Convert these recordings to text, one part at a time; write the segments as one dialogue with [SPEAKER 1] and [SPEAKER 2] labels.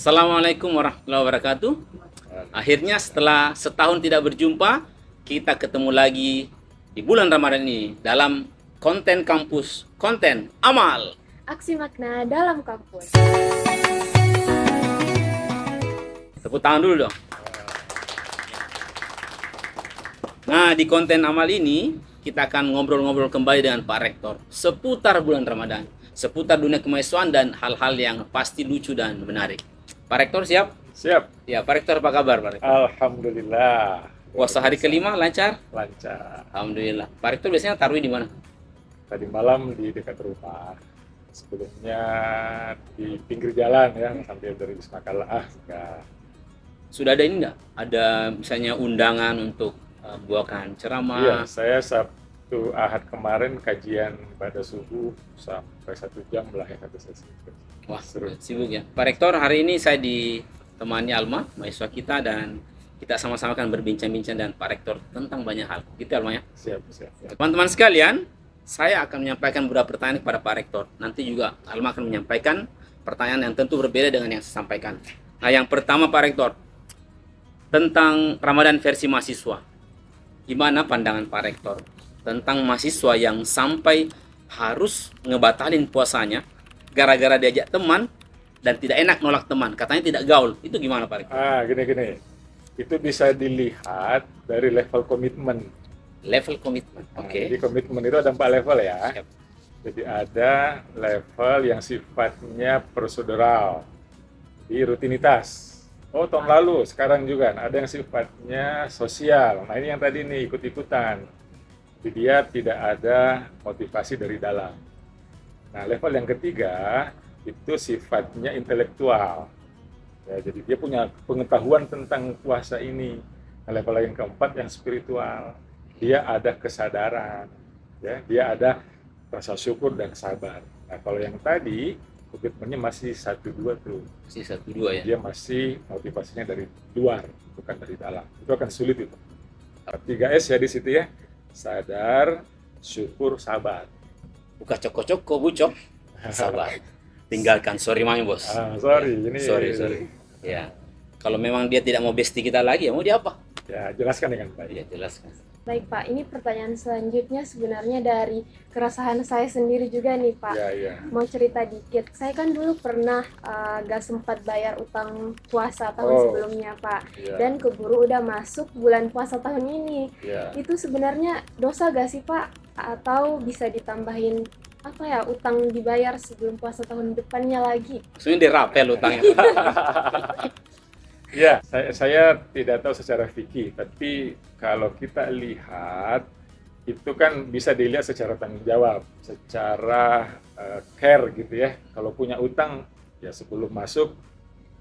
[SPEAKER 1] Assalamualaikum warahmatullahi wabarakatuh. Akhirnya setelah setahun tidak berjumpa, kita ketemu lagi di bulan Ramadan ini dalam konten kampus, konten amal.
[SPEAKER 2] Aksi makna dalam kampus.
[SPEAKER 1] Tepuk tangan dulu dong. Nah, di konten amal ini kita akan ngobrol-ngobrol kembali dengan Pak Rektor seputar bulan Ramadan, seputar dunia kemahasiswaan dan hal-hal yang pasti lucu dan menarik. Pak Rektor siap?
[SPEAKER 3] Siap.
[SPEAKER 1] Ya, Pak Rektor apa kabar, Pak Rektor?
[SPEAKER 3] Alhamdulillah.
[SPEAKER 1] Puasa hari kelima lancar?
[SPEAKER 3] Lancar.
[SPEAKER 1] Alhamdulillah. Pak Rektor biasanya taruh di mana?
[SPEAKER 3] Tadi malam di dekat rumah. Sebelumnya di pinggir jalan ya, sambil dari Wisma Kalaah.
[SPEAKER 1] Sudah ada ini enggak? Ada misalnya undangan untuk buatkan ceramah?
[SPEAKER 3] Iya, saya Sabtu Ahad kemarin kajian pada subuh sampai 1 jam lah ya, satu sesi.
[SPEAKER 1] Wah,
[SPEAKER 3] seru.
[SPEAKER 1] sibuk ya. Pak Rektor, hari ini saya ditemani Alma, mahasiswa kita, dan kita sama-sama akan berbincang-bincang dengan Pak Rektor tentang banyak hal. Gitu Alma ya.
[SPEAKER 3] Siap.
[SPEAKER 1] Teman-teman sekalian, saya akan menyampaikan beberapa pertanyaan kepada Pak Rektor. Nanti juga Alma akan menyampaikan pertanyaan yang tentu berbeda dengan yang saya sampaikan. Nah, yang pertama Pak Rektor, tentang Ramadan versi mahasiswa. Gimana pandangan Pak Rektor tentang mahasiswa yang sampai harus ngebatalin puasanya gara-gara diajak teman dan tidak enak nolak teman, katanya tidak gaul. Itu gimana Pak Rektor?
[SPEAKER 3] Gini. Itu bisa dilihat dari level komitmen.
[SPEAKER 1] Level komitmen. Oke.
[SPEAKER 3] Jadi komitmen itu ada 4 level ya.
[SPEAKER 1] Siap.
[SPEAKER 3] Jadi ada level yang sifatnya prosedural, di rutinitas. Oh, tahun lalu, sekarang juga. Nah, ada yang sifatnya sosial. Nah, ini yang tadi nih, ikut-ikutan. Jadi dia tidak ada motivasi dari dalam. Nah, level yang ketiga, itu sifatnya intelektual. Ya, jadi dia punya pengetahuan tentang puasa ini. Nah, level yang keempat yang spiritual. Dia ada kesadaran. Ya, dia ada rasa syukur dan sabar. Nah, kalau yang tadi, komitmennya masih 1-2 tuh.
[SPEAKER 1] Masih 1-2 ya.
[SPEAKER 3] Dia masih motivasinya dari luar, bukan dari dalam. Itu akan sulit itu. 3S ya di situ ya. Sadar, syukur, sabar.
[SPEAKER 1] Buka coko-coko, bucok. Sabar. Tinggalkan. Sorry mami bos.
[SPEAKER 3] Sorry,
[SPEAKER 1] Ya,
[SPEAKER 3] ini.
[SPEAKER 1] sorry. Ya. Kalau memang dia tidak mau bestie kita lagi, ya mau dia apa?
[SPEAKER 3] Ya, jelaskan dengan baik.
[SPEAKER 1] Ya, jelaskan.
[SPEAKER 2] Baik Pak, ini pertanyaan selanjutnya sebenarnya dari keresahan saya sendiri juga nih Pak.
[SPEAKER 3] Ya.
[SPEAKER 2] Mau cerita dikit, saya kan dulu pernah gak sempat bayar utang puasa tahun sebelumnya Pak.
[SPEAKER 3] Ya.
[SPEAKER 2] Dan keburu udah masuk bulan puasa tahun ini.
[SPEAKER 3] Ya.
[SPEAKER 2] Itu sebenarnya dosa gak sih Pak? Atau bisa ditambahin utang dibayar sebelum puasa tahun depannya lagi?
[SPEAKER 1] Sebenarnya dirapel utangnya.
[SPEAKER 3] Ya, saya tidak tahu secara fikih, tapi kalau kita lihat itu kan bisa dilihat secara tanggung jawab, secara care gitu ya. Kalau punya utang ya sebelum masuk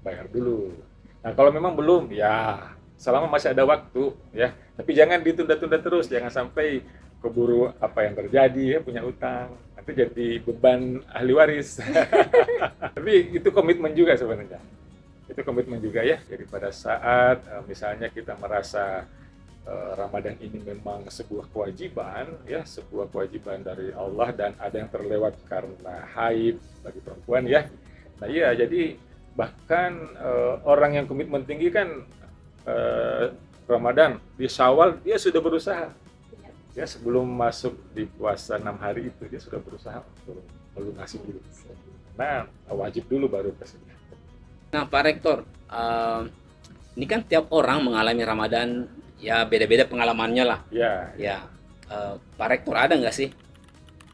[SPEAKER 3] bayar dulu. Nah, kalau memang belum ya selama masih ada waktu ya, tapi jangan ditunda-tunda terus, jangan sampai keburu apa yang terjadi ya punya utang, nanti jadi beban ahli waris. Tapi itu komitmen juga sebenarnya. Itu komitmen juga ya, jadi pada saat misalnya kita merasa Ramadan ini memang sebuah kewajiban ya, sebuah kewajiban dari Allah dan ada yang terlewat karena haid bagi perempuan ya. Nah iya, jadi bahkan orang yang komitmen tinggi kan Ramadan di Syawal dia sudah berusaha ya, sebelum masuk di puasa 6 hari itu dia sudah berusaha untuk melunasi dulu. Nah wajib dulu baru ke sini.
[SPEAKER 1] Nah, Pak Rektor, ini kan tiap orang mengalami Ramadan ya beda-beda pengalamannya lah.
[SPEAKER 3] Ya.
[SPEAKER 1] Pak Rektor, ada nggak sih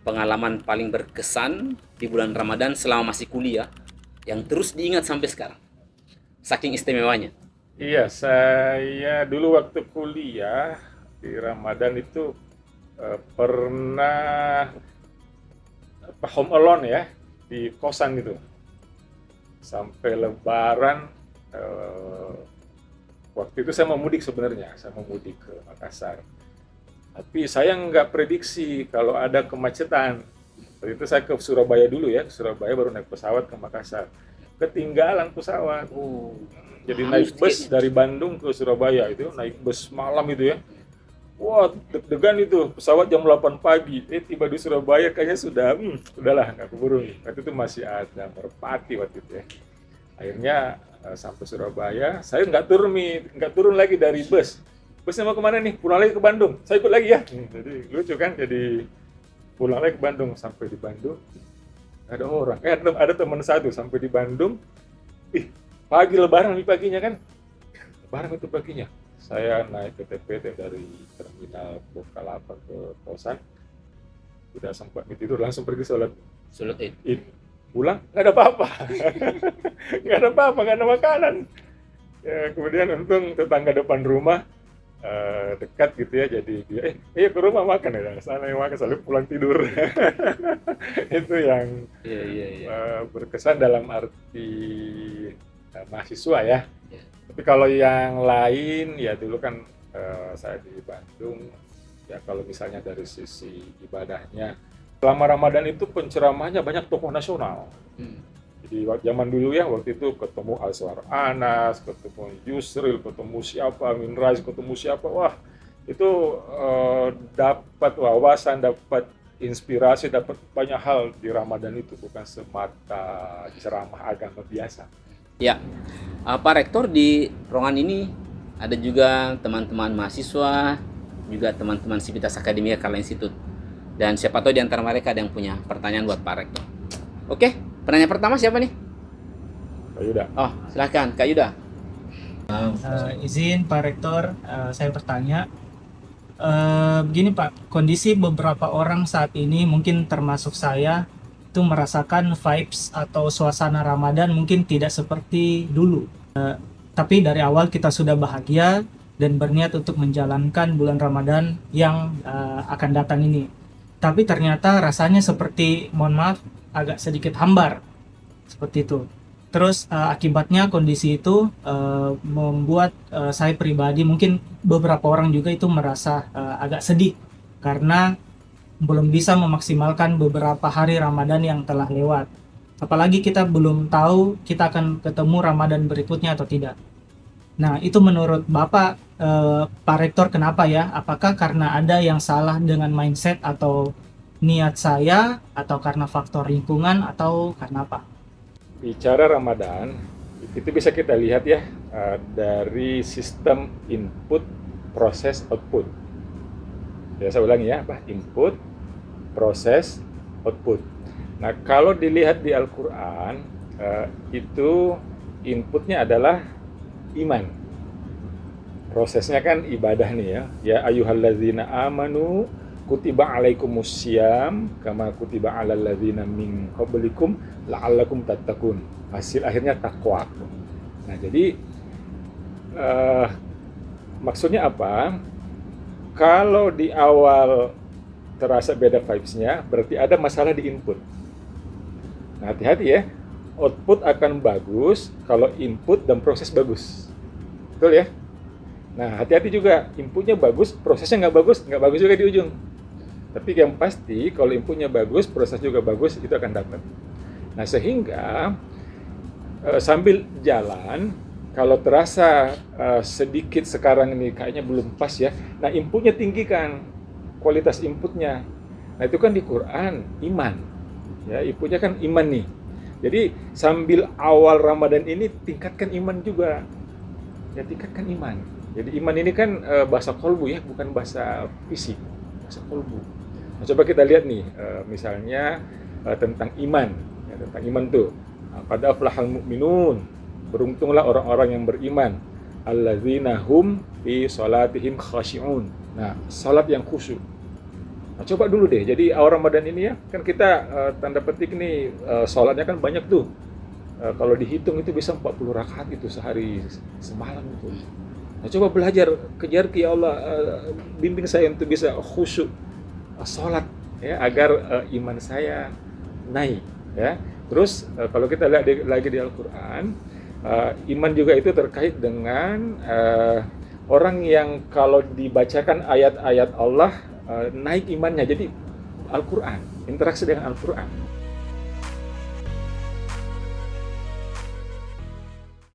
[SPEAKER 1] pengalaman paling berkesan di bulan Ramadan selama masih kuliah yang terus diingat sampai sekarang? Saking istimewanya.
[SPEAKER 3] Iya, saya dulu waktu kuliah di Ramadan itu pernah home alone ya, di kosan gitu. Sampai Lebaran, waktu itu saya mau mudik sebenarnya, saya mau mudik ke Makassar. Tapi saya nggak prediksi kalau ada kemacetan. Waktu itu saya ke Surabaya dulu ya, ke Surabaya baru naik pesawat ke Makassar. Ketinggalan pesawat. Jadi naik bus dari Bandung ke Surabaya itu, naik bus malam itu ya. Wah, deg-degan itu, pesawat jam 8 pagi, tiba di Surabaya kayaknya udahlah, nggak keburu nih. Waktu itu masih ada merpati waktu itu ya. Akhirnya sampai Surabaya, saya nggak turun lagi dari bus. Busnya mau kemana nih? Pulang lagi ke Bandung. Saya ikut lagi ya. Jadi lucu kan? Jadi pulang lagi ke Bandung. Sampai di Bandung ada orang. Ada teman satu sampai di Bandung. Pagi Lebaran nih paginya kan? Lebaran itu paginya. Saya naik ke TPT dari terminal Bukalapak ke kosan. Udah sempat tidur, langsung pergi sholat Id. Pulang nggak ada apa-apa. Nggak ada apa-apa, nggak ada makanan. Ya, kemudian untung tetangga depan rumah dekat gitu ya, jadi dia ke rumah makan ya, sana yang makan, selalu pulang tidur. Itu yang berkesan dalam arti mahasiswa ya. Tapi kalau yang lain ya dulu kan saya di Bandung ya, kalau misalnya dari sisi ibadahnya selama Ramadan itu penceramahnya banyak tokoh nasional. Jadi zaman dulu ya, waktu itu ketemu Azwar Anas, ketemu Yusril, ketemu siapa, Amin Rais, ketemu siapa, wah itu dapat wawasan, dapat inspirasi, dapat banyak hal di Ramadan itu, bukan semata ceramah agama biasa.
[SPEAKER 1] Ya, Pak Rektor, di ruangan ini ada juga teman-teman mahasiswa, juga teman-teman Sivitas Akademika Kala Institut. Dan siapa tahu di antara mereka ada yang punya pertanyaan buat Pak Rektor. Oke, pertanyaan pertama siapa nih?
[SPEAKER 3] Kak Yuda.
[SPEAKER 1] Oh, silakan Kak Yuda.
[SPEAKER 4] Izin Pak Rektor, saya bertanya. Begini Pak, kondisi beberapa orang saat ini, mungkin termasuk saya, itu merasakan vibes atau suasana Ramadan mungkin tidak seperti dulu. Tapi dari awal kita sudah bahagia dan berniat untuk menjalankan bulan Ramadan yang akan datang ini. Tapi ternyata rasanya seperti, mohon maaf, agak sedikit hambar. Seperti itu. Terus akibatnya kondisi itu membuat saya pribadi, mungkin beberapa orang juga itu merasa agak sedih. Karena belum bisa memaksimalkan beberapa hari Ramadan yang telah lewat. Apalagi kita belum tahu kita akan ketemu Ramadan berikutnya atau tidak. Nah, itu menurut Bapak, Pak Rektor, kenapa ya? Apakah karena ada yang salah dengan mindset atau niat saya, atau karena faktor lingkungan, atau karena apa?
[SPEAKER 3] Bicara Ramadan, itu bisa kita lihat ya dari sistem input, proses, output. Ya, saya ulangi ya, input, proses, output. Nah, kalau dilihat di Al-Quran, itu inputnya adalah iman. Prosesnya kan ibadah nih ya. Ya ayyuhalladzina amanu kutiba alaikumussyam kama kutiba alal ladzina min qablikum la'allakum tattaqun. Hasil akhirnya takwa. Nah, jadi maksudnya apa? Kalau di awal terasa beda vibes-nya, berarti ada masalah di input. Nah, hati-hati ya. Output akan bagus kalau input dan proses bagus. Betul ya? Nah, hati-hati juga, inputnya bagus, prosesnya nggak bagus juga di ujung. Tapi yang pasti, kalau inputnya bagus, proses juga bagus, itu akan dapat. Nah, sehingga sambil jalan, kalau terasa sedikit sekarang ini kayaknya belum pas ya, nah inputnya tinggikan, kualitas inputnya. Nah, itu kan di Quran, iman. Ya, inputnya kan iman nih. Jadi sambil awal Ramadan ini tingkatkan iman juga. Ya, tingkatkan iman. Jadi iman ini kan bahasa kolbu ya, bukan bahasa fisik, bahasa kolbu. Nah, coba kita lihat nih, misalnya tentang iman. Ya, tentang iman tuh, qad aflahal mu'minun, beruntunglah orang-orang yang beriman. Alladzina hum fi sholatihim khashi'un. Nah, salat yang khusyuk. Nah, coba dulu deh, jadi awal Ramadan ini ya, kan kita tanda petik nih, sholatnya kan banyak tuh. Kalau dihitung itu bisa 40 rakaat itu sehari semalam itu. Nah, coba belajar, kejar ya Allah, bimbing saya untuk bisa khusyuk sholat ya, agar iman saya naik ya. Terus kalau kita lihat lagi di Al-Quran, iman juga itu terkait dengan orang yang kalau dibacakan ayat-ayat Allah naik imannya. Jadi Al-Quran, interaksi dengan Al-Quran.